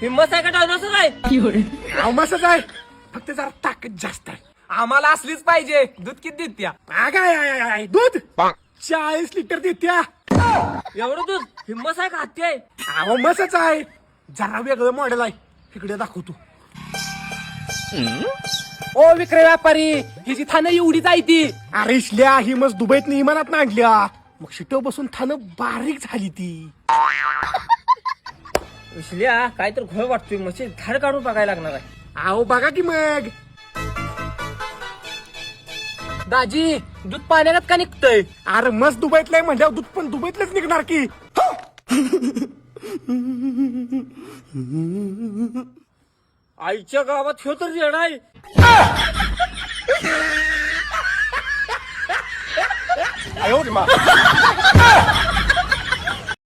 हिम्मत आहे का डायनोसर आहे? मसच आहे, फक्त जरा ताकद जास्त आहे. आम्हाला असलीच पाहिजे. दूध किती देत्या? काय दूध 40 लिटर देत्या. एवढं दूध? हिम्मत आहे का हत्ती आहे? अहो मसच आहे, जरा वेगळं मॉडेल आहे. इकडे दाखवतो. ओ विक्रे व्यापारी, ही जी थानं एवढीच आहे ती. अरे इथल्या ही मस दुबईत इमानात आणल्या, मग शिटो बसून थानं बारीक झाली ती. इसल्या काय तर घोळ वाटतोय. मशी धाड काढून बघायला लागणार आहे. अहो बघा की मग. दाजी, दूध पाण्यात का निघतंय? अरे मस्त दुबईतलंय म्हणल्यावर दूध पण दुबईतलंच निघणार की. आईच्या गावात ह्यो तर येड आहे. आयो रे मा.